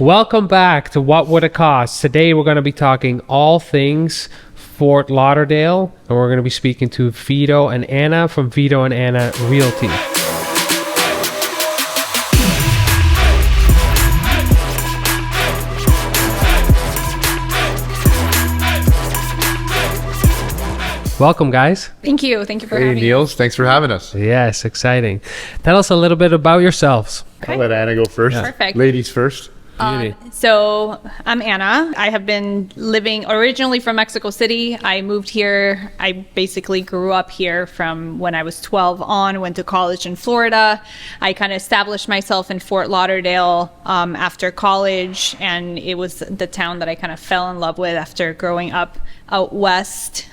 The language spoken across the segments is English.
Welcome back to What Would It Cost? Today we're going to be talking all things Fort Lauderdale, and we're going to be speaking to Vito and Anna from Vito and Anna Realty. Welcome, guys. Thank you. Thank you for Hey, having Niels. Thanks for having us. Yes, exciting. Tell us a little bit about yourselves. Okay. I'll let Anna go first. Perfect. Ladies first. So I'm Anna. I have been living originally from Mexico City. I moved here. I basically grew up here from when I was 12 on, went to college in Florida. I kind of established myself in Fort Lauderdale after college, and it was the town that I kind of fell in love with after growing up out west.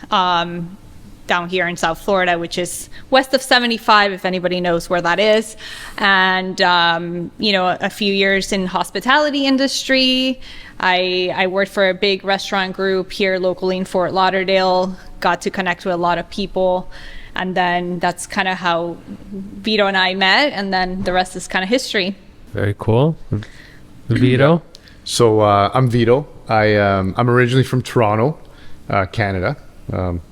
Down here in South Florida, which is west of 75, if anybody knows where that is. And, a few years in hospitality industry. I worked for a big restaurant group here locally in Fort Lauderdale, got to connect with a lot of people. And then that's kind of how Vito and I met. And then the rest is kind of history. Very cool. Vito? So I'm Vito. I'm originally from Toronto, Canada,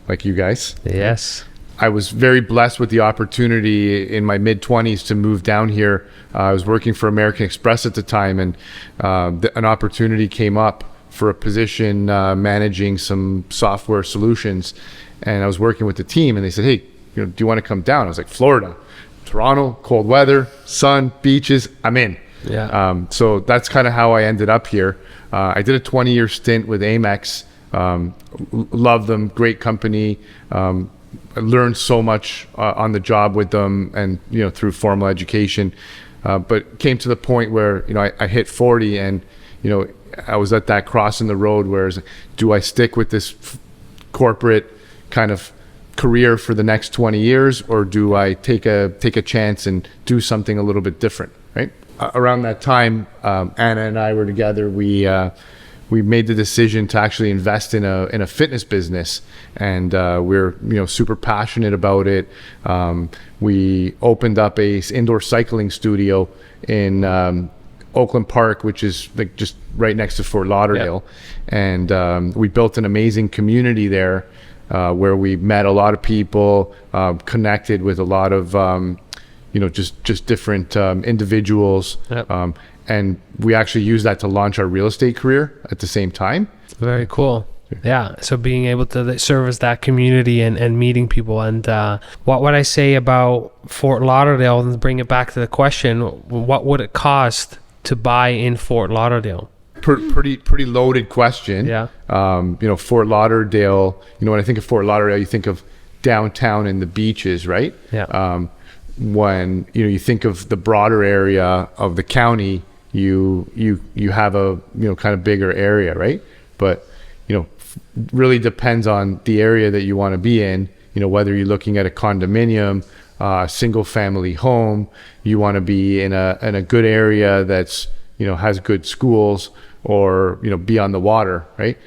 like you guys. Yes. I was very blessed with the opportunity in my mid-20s to move down here. I was working for American Express at the time, and an opportunity came up for a position managing some software solutions. And I was working with the team, and they said, hey, do you want to come down? I was like, Florida, Toronto, cold weather, sun, beaches, I'm in. Yeah. So that's kind of how I ended up here. I did a 20-year stint with Amex. Love them, great company. I learned so much on the job with them, and through formal education. But came to the point where I hit 40, and I was at that cross in the road where do I stick with this corporate kind of career for the next 20 years, or do I take a chance and do something a little bit different, right? Around that time, Anna and I were together. We made the decision to actually invest in a fitness business, and we're super passionate about it. We opened up a indoor cycling studio in Oakland Park, which is like just right next to Fort Lauderdale. Yeah. And we built an amazing community there where we met a lot of people, connected with a lot of just different individuals. Yep. And we actually use that to launch our real estate career at the same time. Very cool. Yeah. So being able to service that community and meeting people. And what would I say about Fort Lauderdale, and bring it back to the question, what would it cost to buy in Fort Lauderdale? Pretty loaded question. Yeah. Fort Lauderdale, when I think of Fort Lauderdale, you think of downtown and the beaches, right? Yeah. When you think of the broader area of the county, you have a kind of bigger area, right? But really depends on the area that you want to be in. Whether you're looking at a condominium, single family home, you want to be in a good area that's has good schools, or be on the water, right?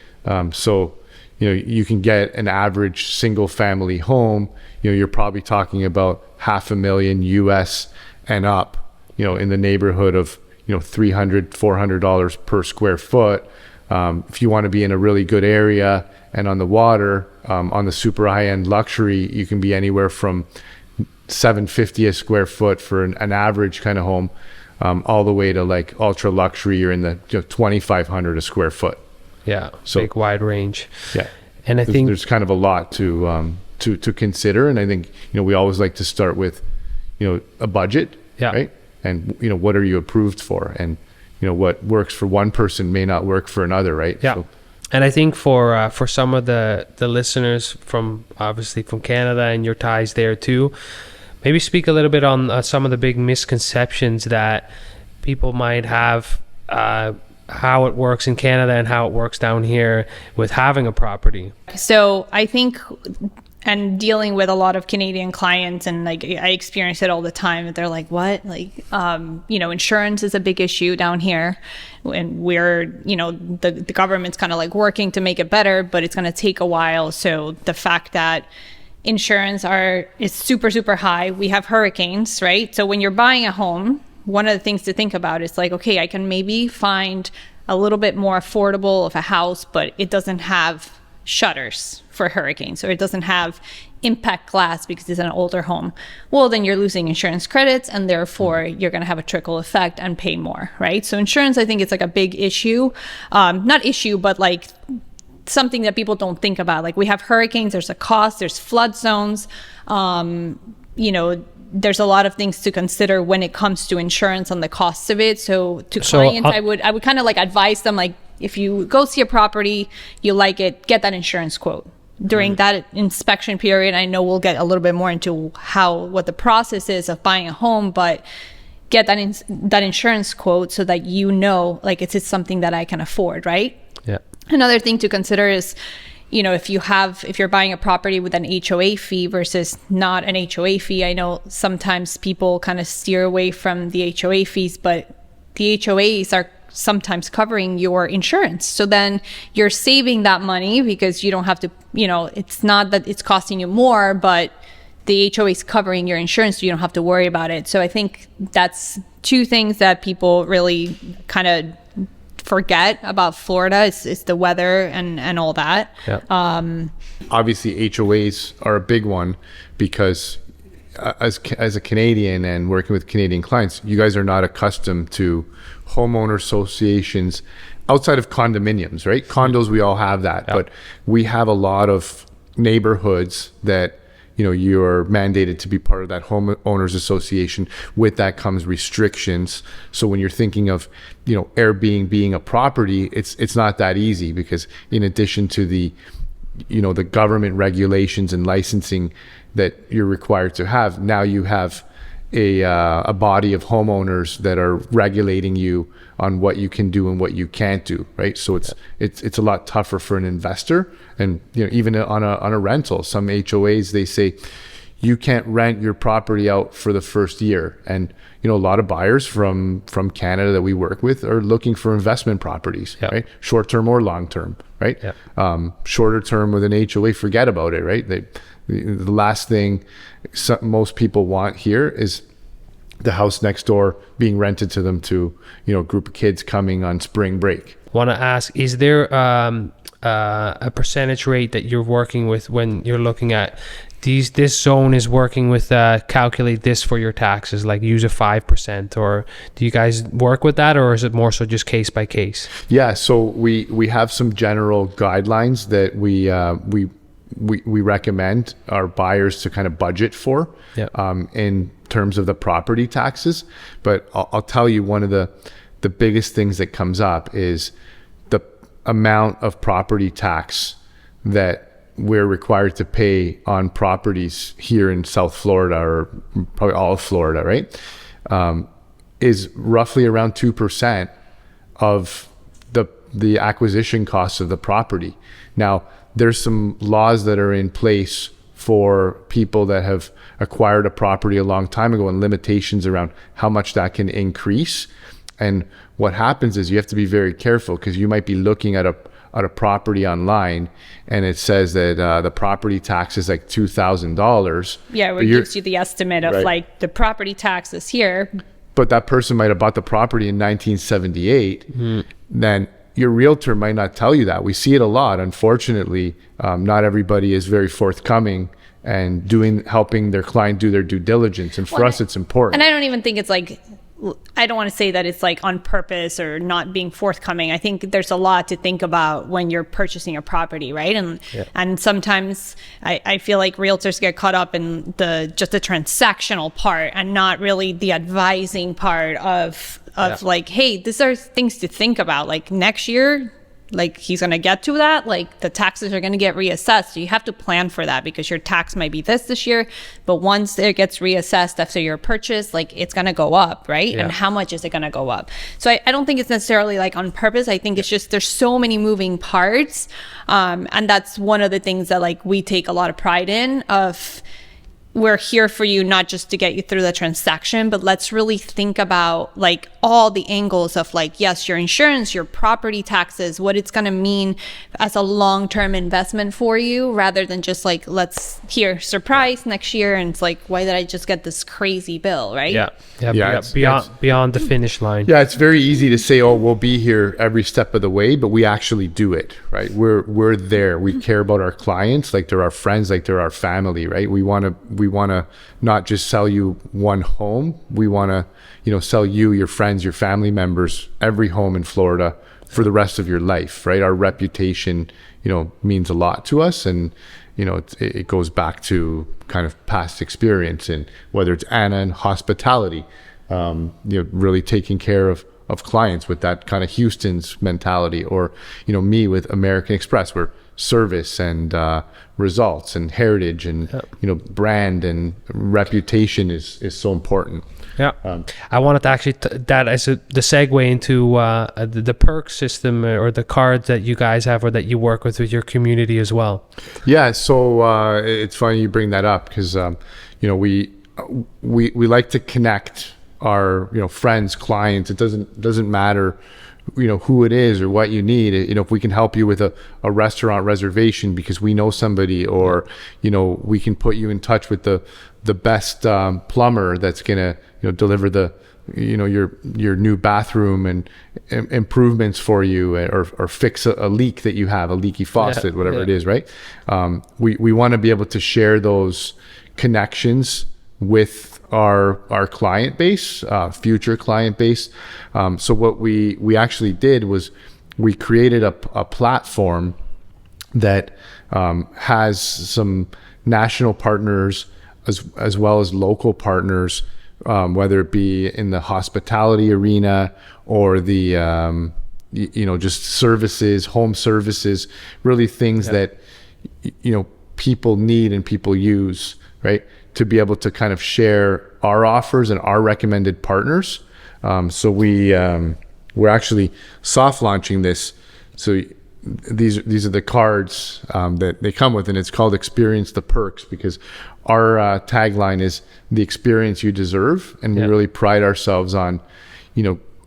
So you can get an average single family home. You're probably talking about $500,000 US and up, in the neighborhood of $300-400 per square foot. If you want to be in a really good area and on the water, on the super high end luxury, you can be anywhere from $750 a square foot for an average kind of home, all the way to like ultra luxury, you're in the $2,500 a square foot. Yeah. So big wide range. Yeah. And I think there's kind of a lot to consider, and I think we always like to start with a budget. Yeah. Right. And what are you approved for, and what works for one person may not work for another, right? Yeah. So, and I think for some of the listeners from Canada, and your ties there too, maybe speak a little bit on some of the big misconceptions that people might have, how it works in Canada and how it works down here with having a property. So I think, and dealing with a lot of Canadian clients, and like I experience it all the time, they're like, what? Like, insurance is a big issue down here, and we're, the government's kind of like working to make it better, but it's going to take a while. So the fact that insurance is super, super high. We have hurricanes, right? So when you're buying a home, one of the things to think about is like, okay, I can maybe find a little bit more affordable of a house, but it doesn't have shutters for hurricanes, or it doesn't have impact glass because it's an older home. Well, then you're losing insurance credits, and therefore you're going to have a trickle effect and pay more, right? So insurance, I think it's like a big issue, not issue, but like something that people don't think about. Like we have hurricanes, there's a cost, there's flood zones, there's a lot of things to consider when it comes to insurance on the costs of it. So to clients, I would kind of like advise them, like, if you go see a property, you like it, get that insurance quote. During that inspection period, I know we'll get a little bit more into what the process is of buying a home, but get that insurance quote so that like it's something that I can afford, right? Yeah. Another thing to consider is, if you're buying a property with an HOA fee versus not an HOA fee. I know sometimes people kind of steer away from the HOA fees, but the HOAs are sometimes covering your insurance. So then you're saving that money because you don't have to, it's not that it's costing you more, but the HOA is covering your insurance, so you don't have to worry about it. So I think that's two things that people really kind of forget about Florida is the weather and all that. Yeah. Obviously, HOAs are a big one because as a Canadian and working with Canadian clients, you guys are not accustomed to homeowner associations outside of condominiums, right? Condos, we all have that, but we have a lot of neighborhoods that you're mandated to be part of that homeowners association. With that comes restrictions. So when you're thinking of Airbnb being a property, it's not that easy, because in addition to the the government regulations and licensing that you're required to have, now you have a body of homeowners that are regulating you on what you can do and what you can't do, right? So it's a lot tougher for an investor. And even on a rental, some HOAs, they say you can't rent your property out for the first year. And a lot of buyers from Canada that we work with are looking for investment properties, right? Short term or long term, right? Shorter term with an HOA, forget about it, right? The last thing most people want here is the house next door being rented to them to a group of kids coming on spring break. Want to ask, is there a percentage rate that you're working with when you're looking at this zone is working with calculate this for your taxes, like use a 5%, or do you guys work with that, or is it more so just case by case? Yeah, so we have some general guidelines that we recommend our buyers to kind of budget for in terms of the property taxes. But I'll tell you, one of the biggest things that comes up is the amount of property tax that we're required to pay on properties here in South Florida, or probably all of Florida, right? Is roughly around 2% of the acquisition costs of the property. Now, there's some laws that are in place for people that have acquired a property a long time ago, and limitations around how much that can increase. And what happens is you have to be very careful, because you might be looking at a property online and it says that the property tax is like $2,000. Yeah, it gives you the estimate of like the property taxes here. But that person might have bought the property in 1978. Then your realtor might not tell you that. We see it a lot. Unfortunately, not everybody is very forthcoming and helping their client do their due diligence. And for us, it's important. And I don't even think it's like, I don't want to say that it's like on purpose or not being forthcoming. I think there's a lot to think about when you're purchasing a property, right? And sometimes I feel like realtors get caught up in just the transactional part and not really the advising part of like, hey, these are things to think about. Like next year, like he's going to get to that, like the taxes are going to get reassessed. So you have to plan for that, because your tax might be this year, but once it gets reassessed after your purchase, like it's going to go up, right? And how much is it going to go up? So I don't think it's necessarily like on purpose. I think it's just there's so many moving parts. And that's one of the things that like we take a lot of pride in, of we're here for you, not just to get you through the transaction, but let's really think about like all the angles of like, yes, your insurance, your property taxes, what it's going to mean as a long-term investment for you, rather than just like, let's here surprise next year. And it's like, why did I just get this crazy bill? Right. Beyond the finish line. Yeah, it's very easy to say, oh, we'll be here every step of the way, but we actually do it, right? We're there. We care about our clients like they're our friends, like they're our family, right? We want to not just sell you one home. We want to, sell you, your friends, your family members, every home in Florida for the rest of your life, right? Our reputation, means a lot to us, and it goes back to kind of past experience, and whether it's Anna and hospitality, really taking care of clients with that kind of Houston's mentality, or me with American Express, where service and results and heritage and brand and reputation is so important. I wanted to actually that as the segue into the perk system or the cards that you guys have or that you work with your community as well. So it's funny you bring that up, because we like to connect our friends, clients. It doesn't matter who it is or what you need. If we can help you with a restaurant reservation because we know somebody, or we can put you in touch with the best plumber that's gonna deliver the your new bathroom and improvements for you, or fix a leak that you have, a leaky faucet, whatever it is, right? We want to be able to share those connections with our client base, future client base. So what we actually did was we created a platform that has some national partners as well as local partners, whether it be in the hospitality arena or the just services, home services, really things that people need and people use, right? To be able to kind of share our offers and our recommended partners. So we're actually soft launching this. So these are the cards that they come with, and it's called Experience the Perks, because our tagline is the experience you deserve, and we really pride ourselves on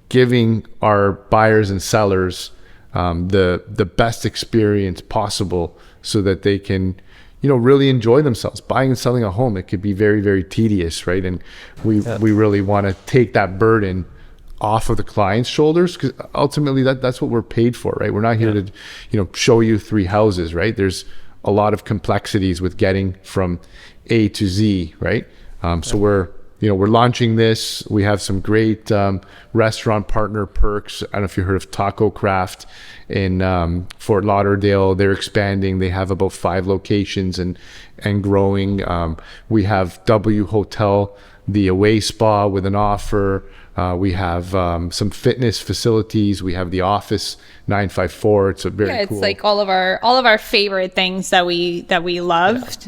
giving our buyers and sellers the best experience possible, so that they can really enjoy themselves. Buying and selling a home, it could be very, very tedious, right? And we really want to take that burden off of the client's shoulders, because ultimately that's what we're paid for, right? We're not here to show you 3 houses, right? There's a lot of complexities with getting from A to Z, right? So we're launching this. We have some great restaurant partner perks. I don't know if you heard of Taco Craft in Fort Lauderdale. They're expanding. They have about 5 locations and growing. We have W Hotel, the away spa, with an offer. We have some fitness facilities. We have the Office 954. It's a very cool. It's like all of our favorite things that we loved.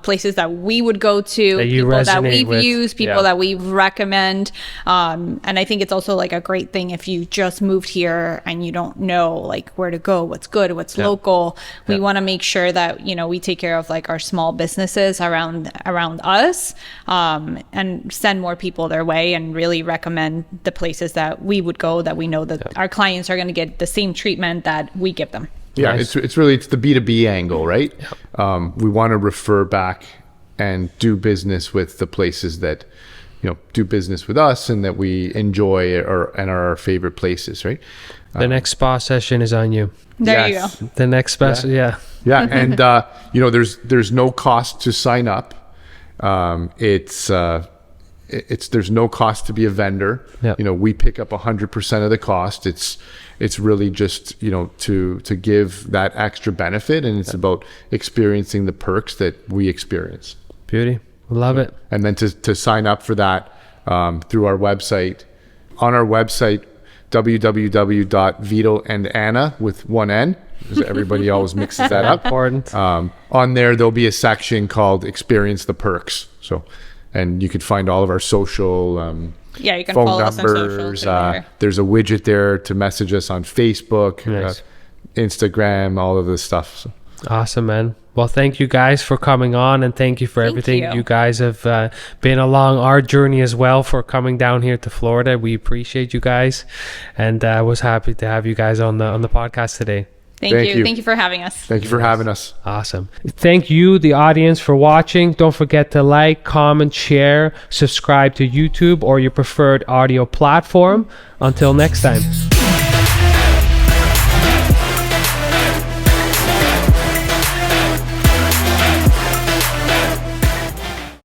Places that we would go to, that you people that we've with. used, people that we recommend. And I think it's also like a great thing if you just moved here and you don't know like where to go, what's good, what's local. We want to make sure that we take care of like our small businesses around us, and send more people their way, and really recommend the places that we would go, that we know that our clients are going to get the same treatment that we give them. Yeah, nice. It's really the B2B angle, right? We want to refer back and do business with the places that do business with us and that we enjoy and are our favorite places, right? The next spa session is on you. There you go. The next special, yeah, and there's no cost to sign up. There's no cost to be a vendor. We pick up 100% of the cost. It's really just to give that extra benefit, and it's about experiencing the perks that we experience. Beauty. Love it. And then to sign up for that through our website, on our website, www.vitoandanna with one N, because everybody always mixes that up. Important. On there'll be a section called Experience the Perks. So, and you can find all of our social you can phone follow numbers. us on social. There's a widget there to message us on Facebook, Nice. Instagram, all of this stuff. So. Awesome, man. Well, thank you guys for coming on, and thank you for everything. you. You guys have been along our journey as well for coming down here to Florida. We appreciate you guys, and I was happy to have you guys on the podcast today. Thank Thank you. you. Thank you for having us. Thank you for having us. Awesome. Thank you, the audience, for watching. Don't forget to like, comment, share, subscribe to YouTube or your preferred audio platform. Until next time.